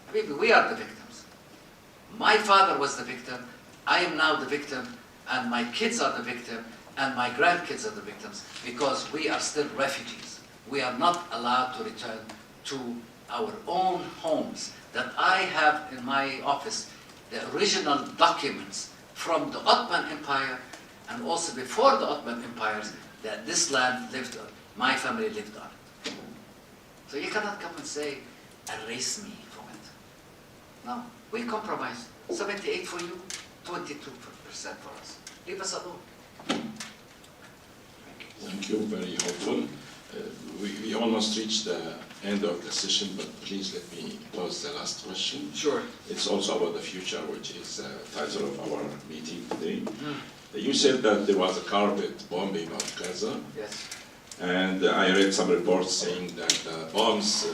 I mean, we are the victims. My father was the victim, I am now the victim, and my kids are the victim, and my grandkids are the victims, because we are still refugees. We are not allowed to return to our own homes. That I have in my office the original documents from the Ottoman Empire, and also before the Ottoman empires, that this land lived on, my family lived on it. So you cannot come and say, erase me from it. No, we compromised. 78 for you, 22% for us. Leave us alone. Thank you, very helpful. We almost reached the end of the session, but please let me pose the last question. Sure. It's also about the future, which is the title of our meeting today. You said that there was a carpet bombing of Gaza. Yes. And I read some reports saying that bombs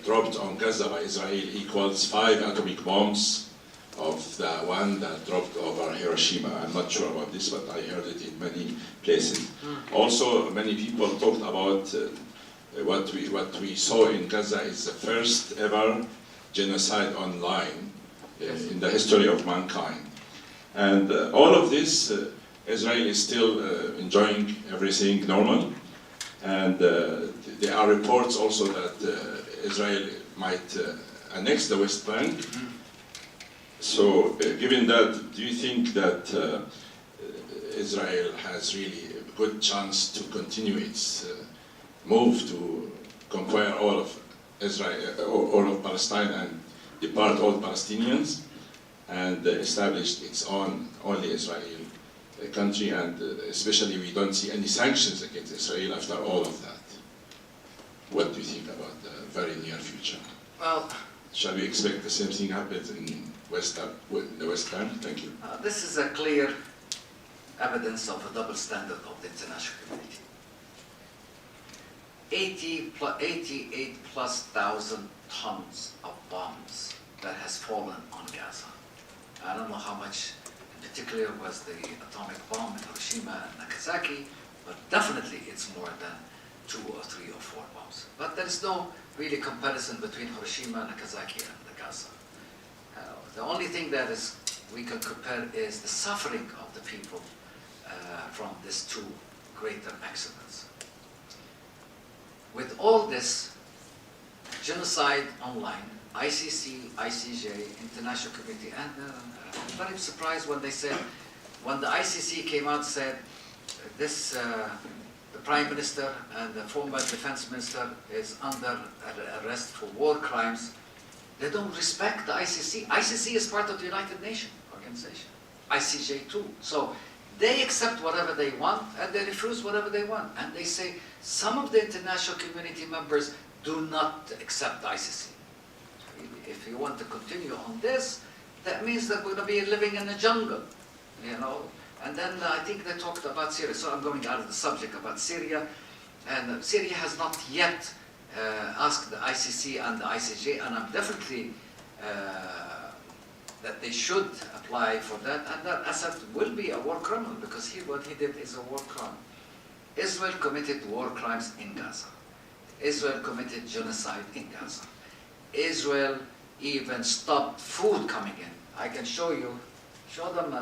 dropped on Gaza by Israel equals 5 atomic bombs of the one that dropped over Hiroshima. I'm not sure about this, but I heard it in many places. Also, many people talked about what we saw in Gaza is the first ever genocide online in the history of mankind. And all of this, Israel is still enjoying everything normal. And there are reports also that Israel might annex the West Bank. So, given that, do you think that Israel has really a good chance to continue its move to conquer all of Israel, all of Palestine, and depart all Palestinians, and establish its own only Israeli country, and especially we don't see any sanctions against Israel after all of that? What do you think about the very near future? Well, shall we expect the same thing happens in the West Bank? Thank you. This is a clear evidence of a double standard of the international community. 88 plus thousand tons of bombs that has fallen on Gaza. I don't know how much in particular was the atomic bomb in Hiroshima and Nagasaki, but definitely it's more than 2 or 3 or 4 bombs. But there is no really comparison between Hiroshima, Nagasaki, and the Gaza. The only thing that we can compare is the suffering of the people from these 2 greater accidents. With all this, genocide online, ICC, ICJ, international community, and I'm very surprised when they said, when the ICC came out and said, this, the Prime Minister and the former Defense Minister is under arrest for war crimes. They don't respect the ICC. ICC is part of the United Nations organization. ICJ too. So they accept whatever they want and they refuse whatever they want. And they say some of the international community members do not accept the ICC. If you want to continue on this, that means that we're going to be living in a jungle, you know. And then I think they talked about Syria. So I'm going out of the subject about Syria. And Syria has not yet asked the ICC and the ICJ, and I'm definitely that they should apply for that, and that Assad will be a war criminal, because what he did is a war crime. Israel committed war crimes in Gaza. Israel committed genocide in Gaza. Israel even stopped food coming in. I can show you, show them,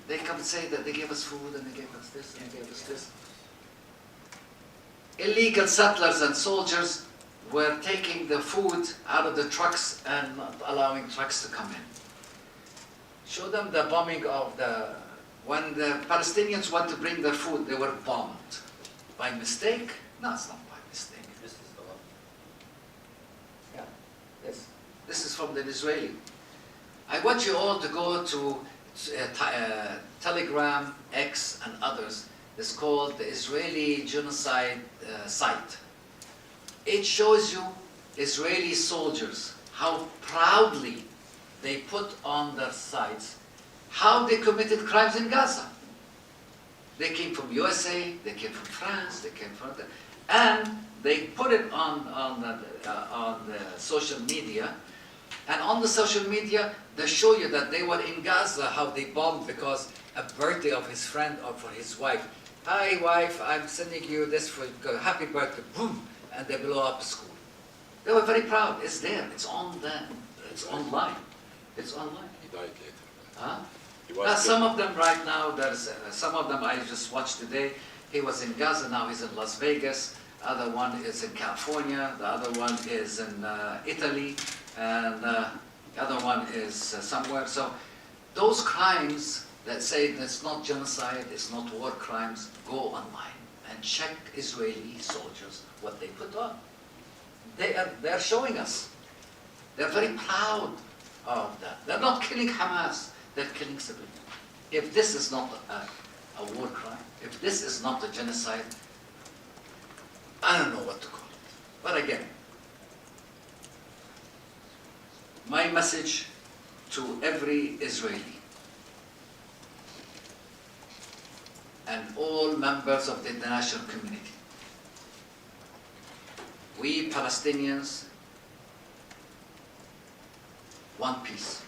they come and say that they gave us food and they gave us this and they gave us this. Illegal settlers and soldiers were taking the food out of the trucks and not allowing trucks to come in. Show them the bombing of when the Palestinians went to bring their food, they were bombed. By mistake? No, it's not by mistake. This is the one. Yeah, this is from the Israeli. I want you all to go to Telegram, X, and others. It's called the Israeli Genocide site. It shows you Israeli soldiers, how proudly they put on their sites how they committed crimes in Gaza. They came from USA, they came from France, they came from and they put it on the social media. And on the social media, they show you that they were in Gaza, how they bombed because a birthday of his friend or for his wife. Hi wife, I'm sending you this for happy birthday, boom, and they blow up the school. They were very proud. It's there, it's on them, it's online. It's online. He died later. Huh? He was Some of them right now, there's some of them I just watched today. He was in Gaza, now he's in Las Vegas. Other one is in California. The other one is in Italy. And the other one is somewhere. So those crimes that say that's not genocide, it's not war crimes, go online and check Israeli soldiers, what they put on. They're showing us. They're very proud of that. They're not killing Hamas, they're killing civilians. If this is not a war crime, if this is not a genocide, I don't know what to call it. But again, my message to every Israeli and all members of the international community, we Palestinians want peace.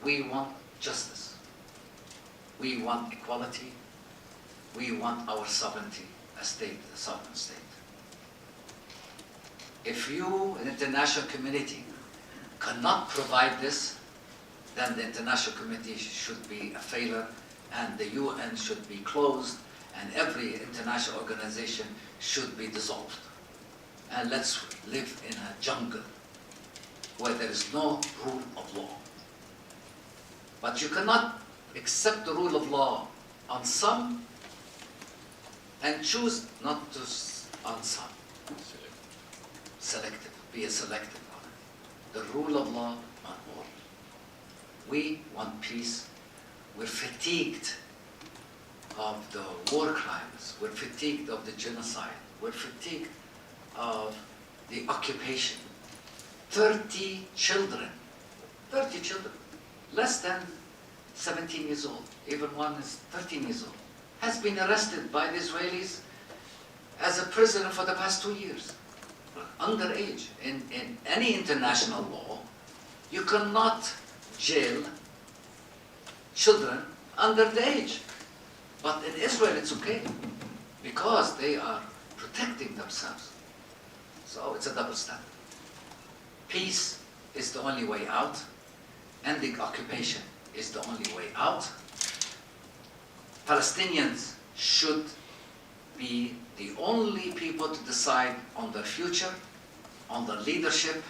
We want justice. We want equality. We want our sovereignty, a sovereign state. If you, an international community, cannot provide this, then the international community should be a failure and the UN should be closed and every international organization should be dissolved. And let's live in a jungle where there is no rule of law. But you cannot accept the rule of law on some and choose not to on some. Selective, be a selective on it. The rule of law on all. We want peace. We're fatigued of the war crimes. We're fatigued of the genocide. We're fatigued of the occupation. 30 children, less than 17 years old, even one is 13 years old, has been arrested by the Israelis as a prisoner for the past 2 years. Underage. In any international law, you cannot jail children under the age. But in Israel it's okay, because they are protecting themselves. So it's a double standard. Peace is the only way out. Ending occupation is the only way out. Palestinians should be the only people to decide on their future, on their leadership,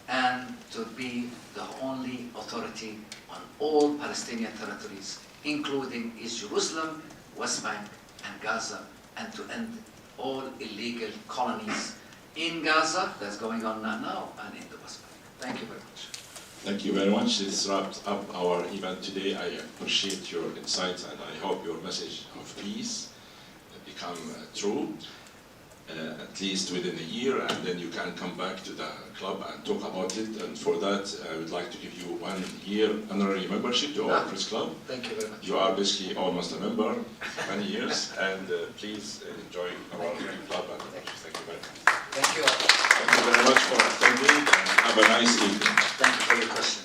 and to be the only authority on all Palestinian territories, including East Jerusalem, West Bank, and Gaza, and to end all illegal colonies in Gaza, that's going on now, and in the West Bank. Thank you very much. Thank you very much. This wraps up our event today. I appreciate your insights and I hope your message of peace become true, at least within a year, and then you can come back to the club and talk about it. And for that, I would like to give you 1 year honorary membership to our press club. Thank you very much. You are basically almost a member, many years, and please enjoy our club. And thank you very much. Thank you all. Thank you very much for attending, and have a nice evening. Thank you for your question.